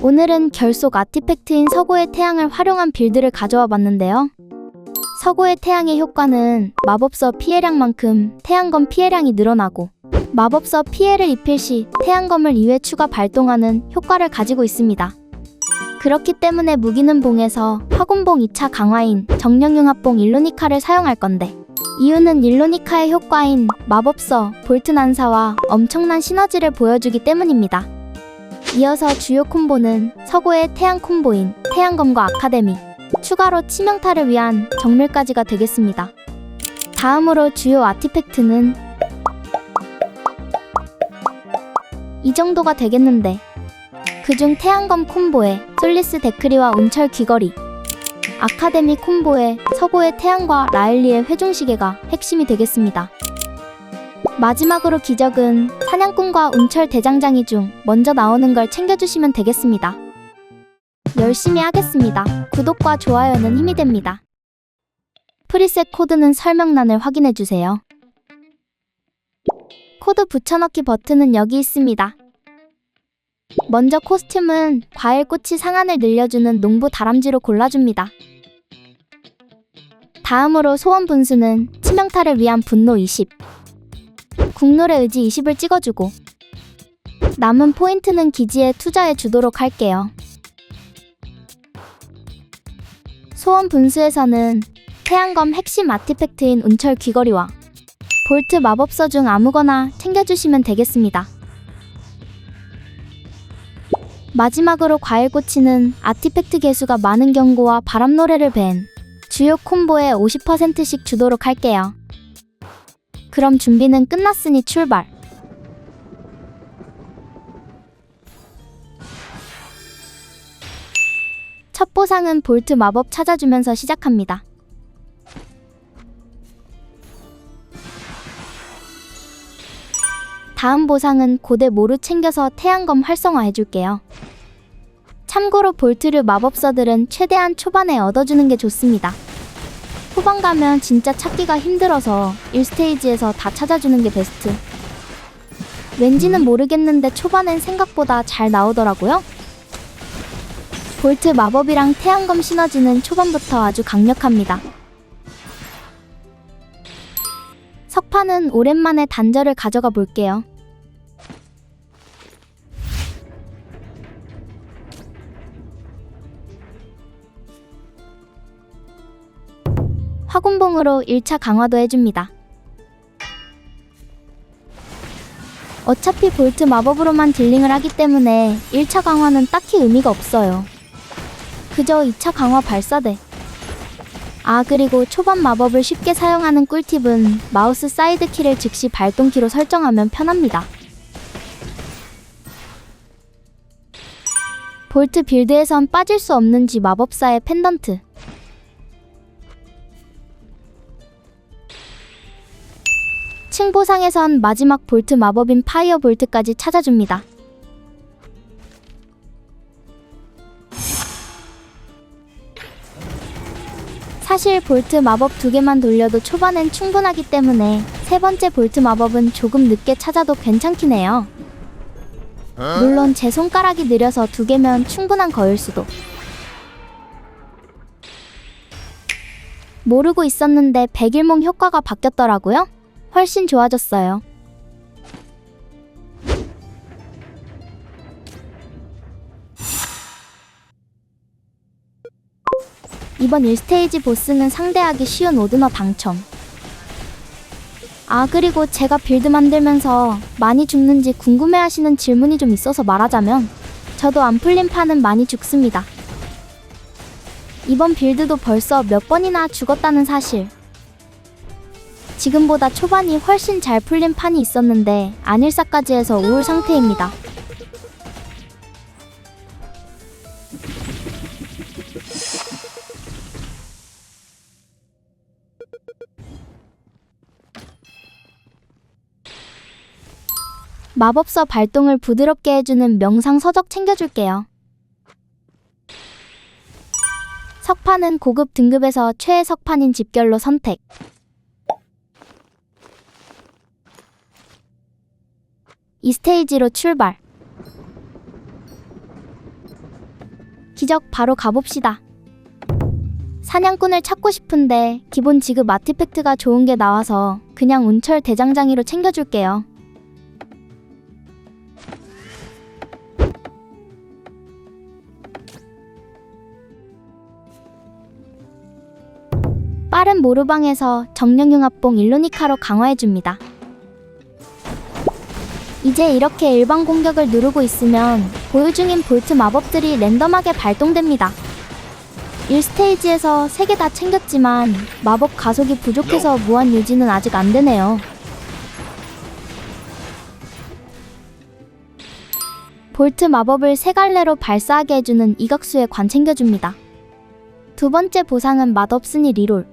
오늘은 결속 아티팩트인 서고의 태양을 활용한 빌드를 가져와 봤는데요. 서고의 태양의 효과는 마법서 피해량만큼 태양검 피해량이 늘어나고 마법서 피해를 입힐 시 태양검을 2회 추가 발동하는 효과를 가지고 있습니다. 그렇기 때문에 무기는 봉에서 화군봉 2차 강화인 정령융합봉 일로니카를 사용할 건데, 이유는 일로니카의 효과인 마법서 볼트 난사와 엄청난 시너지를 보여주기 때문입니다. 이어서 주요 콤보는 서고의 태양 콤보인 태양검과 아카데미, 추가로 치명타를 위한 정밀까지가 되겠습니다. 다음으로 주요 아티팩트는 이 정도가 되겠는데, 그중 태양검 콤보에 솔리스 데크리와 운철 귀걸이, 아카데미 콤보에 서고의 태양과 라엘리의 회중시계가 핵심이 되겠습니다. 마지막으로 기적은 사냥꾼과 운철 대장장이 중 먼저 나오는 걸 챙겨주시면 되겠습니다. 열심히 하겠습니다. 구독과 좋아요는 힘이 됩니다. 프리셋 코드는 설명란을 확인해주세요. 코드 붙여넣기 버튼은 여기 있습니다. 먼저 코스튬은 과일꼬치 상한을 늘려주는 농부 다람쥐로 골라줍니다. 다음으로 소원 분수는 치명타를 위한 분노 20, 국룰의 의지 20을 찍어주고, 남은 포인트는 기지에 투자해 주도록 할게요. 소원 분수에서는 태양검 핵심 아티팩트인 운철 귀걸이와 볼트 마법서 중 아무거나 챙겨주시면 되겠습니다. 마지막으로 과일꼬치는 아티팩트 개수가 많은 경고와 바람노래를 벤 주요 콤보에 50%씩 주도록 할게요. 그럼 준비는 끝났으니 출발! 첫 보상은 볼트 마법 찾아주면서 시작합니다. 다음 보상은 고대 모루 챙겨서 태양검 활성화 해줄게요. 참고로 볼트류 마법서들은 최대한 초반에 얻어주는 게 좋습니다. 후반 가면 진짜 찾기가 힘들어서 1스테이지에서 다 찾아주는 게 베스트. 왠지는 모르겠는데 초반엔 생각보다 잘 나오더라고요. 볼트 마법이랑 태양검 시너지는 초반부터 아주 강력합니다. 석판은 오랜만에 단절을 가져가 볼게요. 화군봉으로 1차 강화도 해줍니다. 어차피 볼트 마법으로만 딜링을 하기 때문에 1차 강화는 딱히 의미가 없어요. 그저 2차 강화 발사대. 그리고 초반 마법을 쉽게 사용하는 꿀팁은 마우스 사이드키를 즉시 발동키로 설정하면 편합니다. 볼트 빌드에선 빠질 수 없는 G 마법사의 펜던트. 층보상에선 마지막 볼트 마법인 파이어 볼트까지 찾아줍니다. 사실 볼트 마법 2개만 돌려도 초반엔 충분하기 때문에 세 번째 볼트 마법은 조금 늦게 찾아도 괜찮긴 해요. 물론 제 손가락이 느려서 2개면 충분한 거일 수도. 모르고 있었는데 백일몽 효과가 바뀌었더라고요. 훨씬 좋아졌어요. 이번 1스테이지 보스는 상대하기 쉬운 오드너 당첨. 그리고 제가 빌드 만들면서 많이 죽는지 궁금해하시는 질문이 좀 있어서 말하자면, 저도 안 풀린 판은 많이 죽습니다. 이번 빌드도 벌써 몇 번이나 죽었다는 사실. 지금보다 초반이 훨씬 잘 풀린 판이 있었는데 안일사까지 해서 우울 상태입니다. 마법서 발동을 부드럽게 해주는 명상 서적 챙겨줄게요. 석판은 고급 등급에서 최애 석판인 집결로 선택. 이 스테이지로 출발. 기적 바로 가봅시다. 사냥꾼을 찾고 싶은데 기본 지급 아티팩트가 좋은 게 나와서 그냥 운철 대장장이로 챙겨줄게요. 빠른 모르방에서 정령융합봉 일루니카로 강화해줍니다. 이제 이렇게 일반 공격을 누르고 있으면 보유 중인 볼트 마법들이 랜덤하게 발동됩니다. 1스테이지에서 3개 다 챙겼지만 마법 가속이 부족해서 무한 유지는 아직 안 되네요. 볼트 마법을 3갈래로 발사하게 해주는 이각수의 관 챙겨줍니다. 두 번째 보상은 맛없으니 리롤.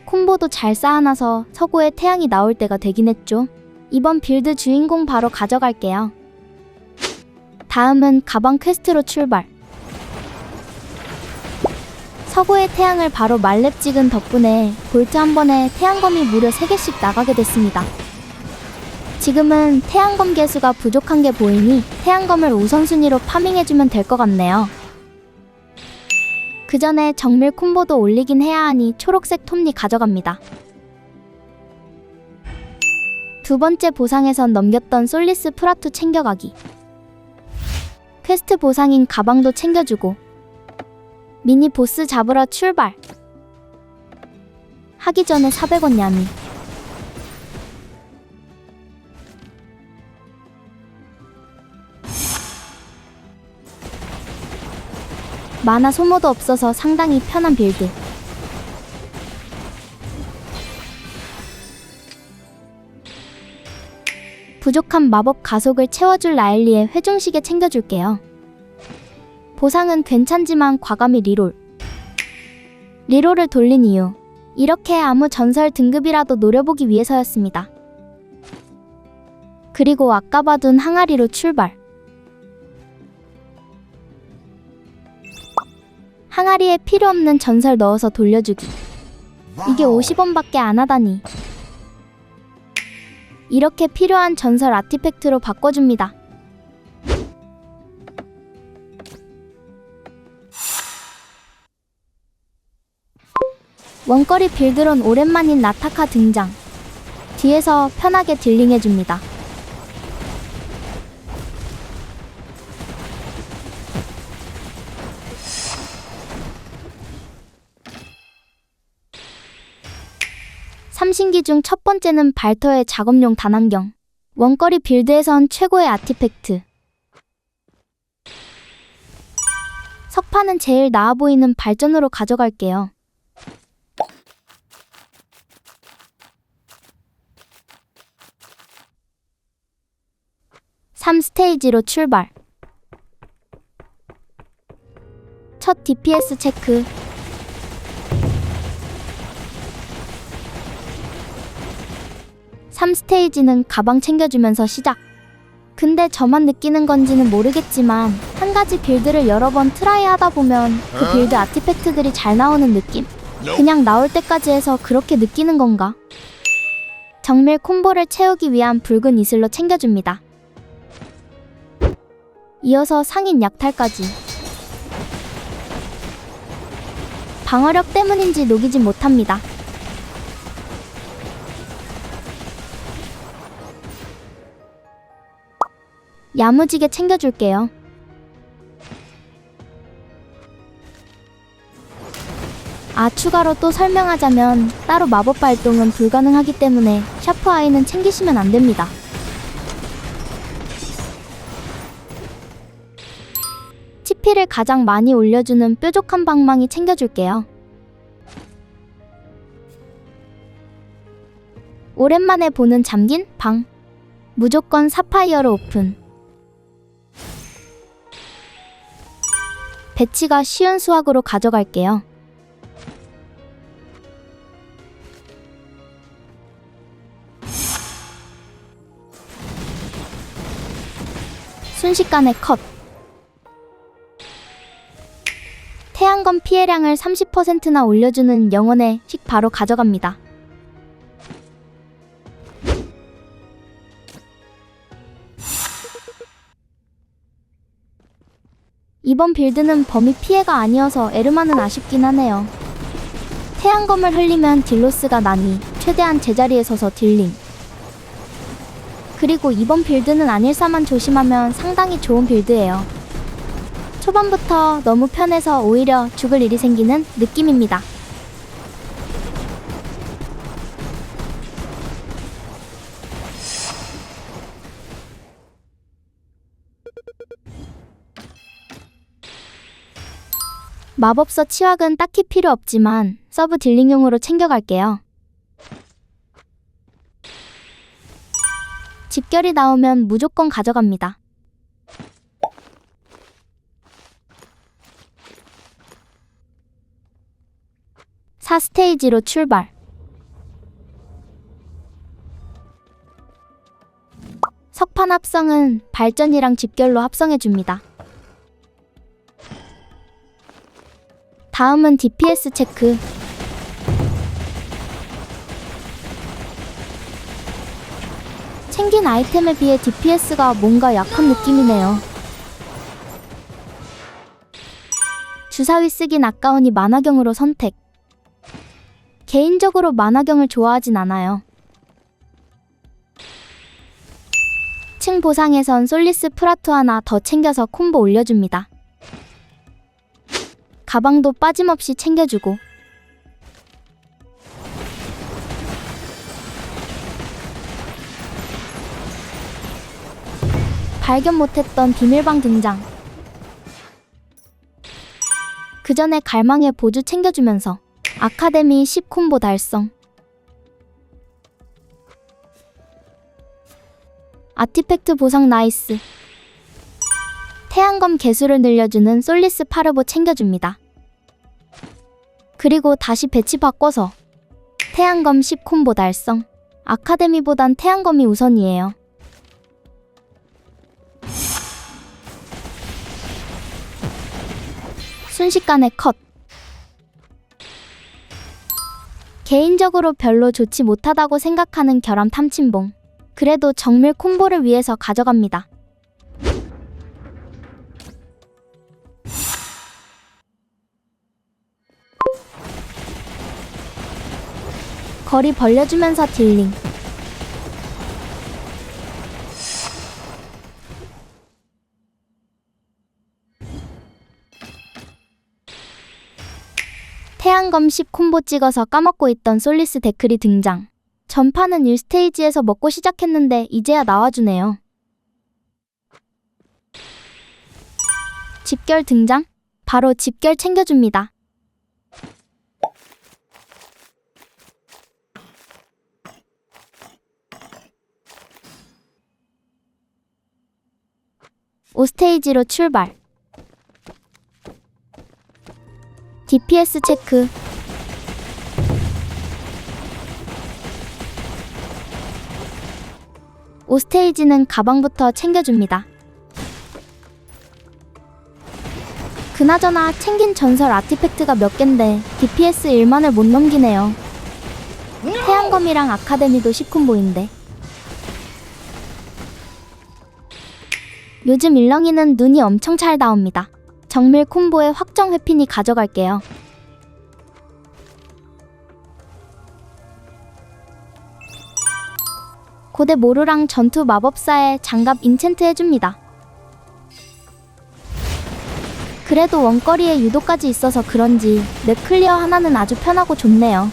콤보도 잘 쌓아놔서 서고의 태양이 나올 때가 되긴 했죠. 이번 빌드 주인공 바로 가져갈게요. 다음은 가방 퀘스트로 출발. 서고의 태양을 바로 말렙 찍은 덕분에 볼트 한 번에 태양검이 무려 3개씩 나가게 됐습니다. 지금은 태양검 개수가 부족한 게 보이니 태양검을 우선순위로 파밍해주면 될 것 같네요. 그 전에 정밀 콤보도 올리긴 해야 하니 초록색 톱니 가져갑니다. 두 번째 보상에선 넘겼던 솔리스 프라투 챙겨가기. 퀘스트 보상인 가방도 챙겨주고 미니 보스 잡으러 출발. 하기 전에 400원 야미. 만화 소모도 없어서 상당히 편한 빌드. 부족한 마법 가속을 채워줄 라일리의 회중시계 챙겨줄게요. 보상은 괜찮지만 과감히 리롤. 리롤을 돌린 이유. 이렇게 아무 전설 등급이라도 노려보기 위해서였습니다. 그리고 아까 봐둔 항아리로 출발. 항아리에 필요 없는 전설 넣어서 돌려주기. 이게 50원밖에 안 하다니. 이렇게 필요한 전설 아티팩트로 바꿔줍니다. 원거리 빌드론 오랜만인 나타카 등장. 뒤에서 편하게 딜링해줍니다. 삼신기 중 첫 번째는 발터의 작업용 단안경. 원거리 빌드에선 최고의 아티팩트. 석판은 제일 나아 보이는 발전으로 가져갈게요. (3스테이지로) 출발. 첫 DPS 체크. (3스테이지는) 가방 챙겨주면서 시작. 근데 저만 느끼는 건지는 모르겠지만 한 가지 빌드를 여러 번 트라이 하다 보면 그 빌드 아티팩트들이 잘 나오는 느낌? 그냥 나올 때까지 해서 그렇게 느끼는 건가? 정밀 콤보를 채우기 위한 붉은 이슬로 챙겨줍니다. 이어서 상인 약탈까지. 방어력 때문인지 녹이지 못합니다. 야무지게 챙겨줄게요. 추가로 또 설명하자면 따로 마법 발동은 불가능하기 때문에 샤프 아이는 챙기시면 안 됩니다. 치피를 가장 많이 올려주는 뾰족한 방망이 챙겨줄게요. 오랜만에 보는 잠긴 방. 무조건 사파이어로 오픈. 배치가 쉬운 수학으로 가져갈게요. 순식간에 컷. 태양검 피해량을 30%나 올려주는 영혼의 식 바로 가져갑니다. 이번 빌드는 범위 피해가 아니어서 에르마는 아쉽긴 하네요. 태양검을 흘리면 딜로스가 나니 최대한 제자리에 서서 딜링. 그리고 이번 빌드는 안일사만 조심하면 상당히 좋은 빌드예요. 초반부터 너무 편해서 오히려 죽을 일이 생기는 느낌입니다. 마법서 치확은 딱히 필요 없지만 서브 딜링용으로 챙겨갈게요. 집결이 나오면 무조건 가져갑니다. 사 스테이지로 출발. 석판 합성은 발전이랑 집결로 합성해줍니다. 다음은 DPS 체크. 챙긴 아이템에 비해 DPS가 뭔가 약한 느낌이네요. 주사위 쓰긴 아까우니 만화경으로 선택. 개인적으로 만화경을 좋아하진 않아요. 층 보상에선 솔리스 프라토 하나 더 챙겨서 콤보 올려줍니다. 가방도 빠짐없이 챙겨주고. 발견 못했던 비밀방 등장. 그 전에 갈망의 보주 챙겨주면서 아카데미 10콤보 달성. 아티팩트 보상 나이스. 태양검 개수를 늘려주는 솔리스 파르보 챙겨줍니다. 그리고 다시 배치 바꿔서 태양검 10콤보 달성. 아카데미보단 태양검이 우선이에요. 순식간에 컷. 개인적으로 별로 좋지 못하다고 생각하는 결함 탐침봉. 그래도 정밀 콤보를 위해서 가져갑니다. 거리 벌려주면서 딜링. 태양검 10 콤보 찍어서 까먹고 있던 솔리스 데클이 등장. 전판은 1스테이지에서 먹고 시작했는데 이제야 나와주네요. 집결 등장? 바로 집결 챙겨줍니다. 오 스테이지로 출발. DPS 체크. 오 스테이지는 가방부터 챙겨줍니다. 그나저나 챙긴 전설 아티팩트가 몇 갠데 DPS 1만을 못 넘기네요. 태양검이랑 아카데미도 10콤보인데. 요즘 일렁이는 눈이 엄청 잘 나옵니다. 정밀 콤보에 확정 회피니 가져갈게요. 고대 모루랑 전투 마법사에 장갑 인챈트 해줍니다. 그래도 원거리에 유도까지 있어서 그런지 맵 클리어 하나는 아주 편하고 좋네요.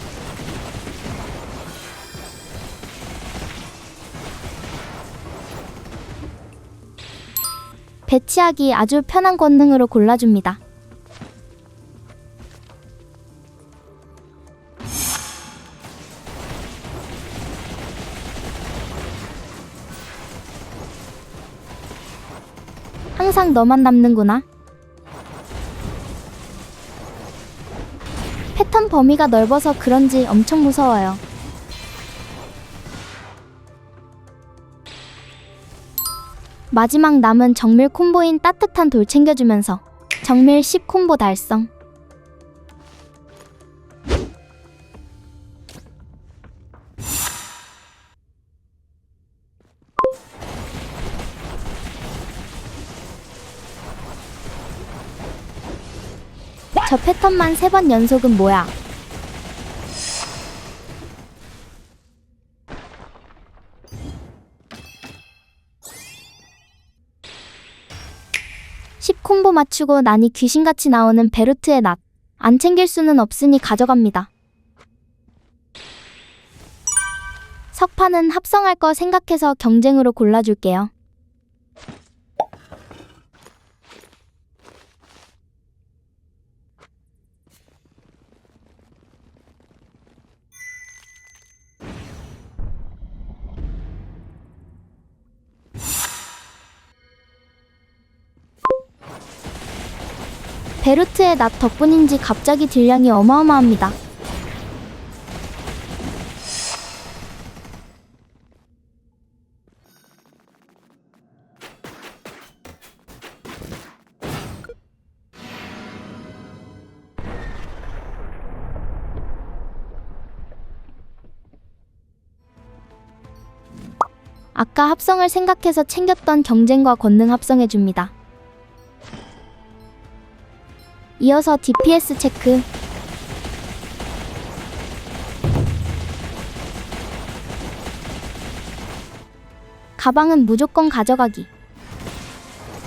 배치하기 아주 편한 권능으로 골라줍니다. 항상 너만 남는구나. 패턴 범위가 넓어서 그런지 엄청 무서워요. 마지막 남은 정밀 콤보인 따뜻한 돌 챙겨주면서 정밀 10 콤보 달성. 저 패턴만 3번 연속은 뭐야? 콤보 맞추고 나니 귀신같이 나오는 베루트의 낫. 안 챙길 수는 없으니 가져갑니다. 석판은 합성할 거 생각해서 경쟁으로 골라줄게요. 베루트의 낫 덕분인지 갑자기 딜량이 어마어마합니다. 아까 합성을 생각해서 챙겼던 경쟁과 권능 합성해줍니다. 이어서 DPS 체크. 가방은 무조건 가져가기.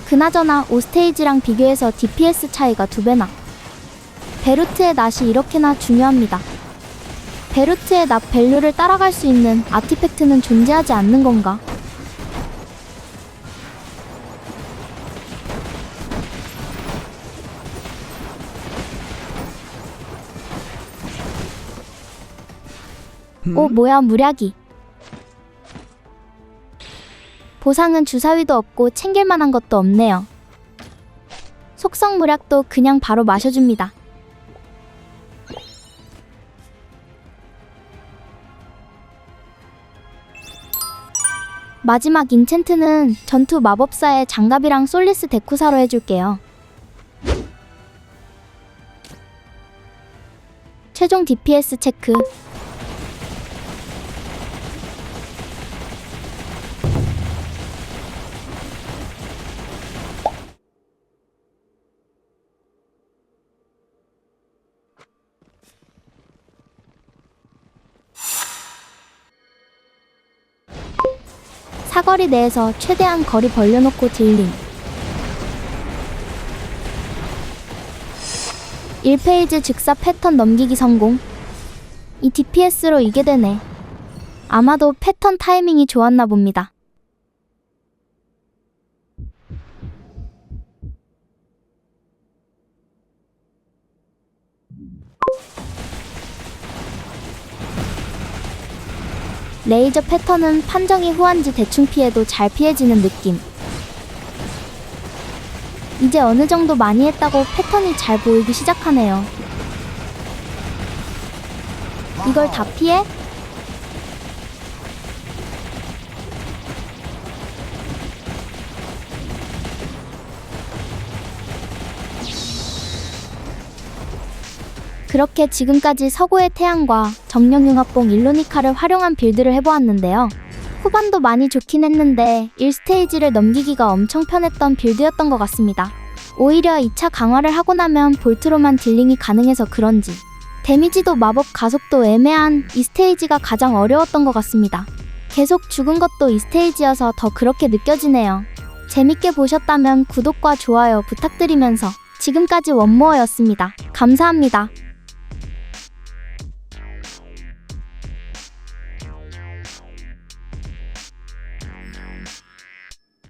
그나저나 5스테이지랑 비교해서 DPS 차이가 2배나. 베루트의 낫이 이렇게나 중요합니다. 베루트의 낫 밸류를 따라갈 수 있는 아티팩트는 존재하지 않는 건가? 오, 뭐야, 무략이. 보상은 주사위도 없고 챙길만한 것도 없네요. 속성 무략도 그냥 바로 마셔줍니다. 마지막 인챈트는 전투 마법사의 장갑이랑 솔리스 데쿠사로 해줄게요. 최종 DPS 체크. 사거리 내에서 최대한 거리 벌려놓고 딜링. 1페이지 즉사 패턴 넘기기 성공. 이 DPS로 이게 되네. 아마도 패턴 타이밍이 좋았나 봅니다. 레이저 패턴은 판정이 후한지 대충 피해도 잘 피해지는 느낌. 이제 어느 정도 많이 했다고 패턴이 잘 보이기 시작하네요. 이걸 다 피해? 그렇게 지금까지 서고의 태양과 정령융합봉 일로니카를 활용한 빌드를 해보았는데요. 후반도 많이 좋긴 했는데 1스테이지를 넘기기가 엄청 편했던 빌드였던 것 같습니다. 오히려 2차 강화를 하고 나면 볼트로만 딜링이 가능해서 그런지 데미지도 마법 가속도 애매한 2스테이지가 가장 어려웠던 것 같습니다. 계속 죽은 것도 2스테이지여서 더 그렇게 느껴지네요. 재밌게 보셨다면 구독과 좋아요 부탁드리면서 지금까지 원모어였습니다. 감사합니다.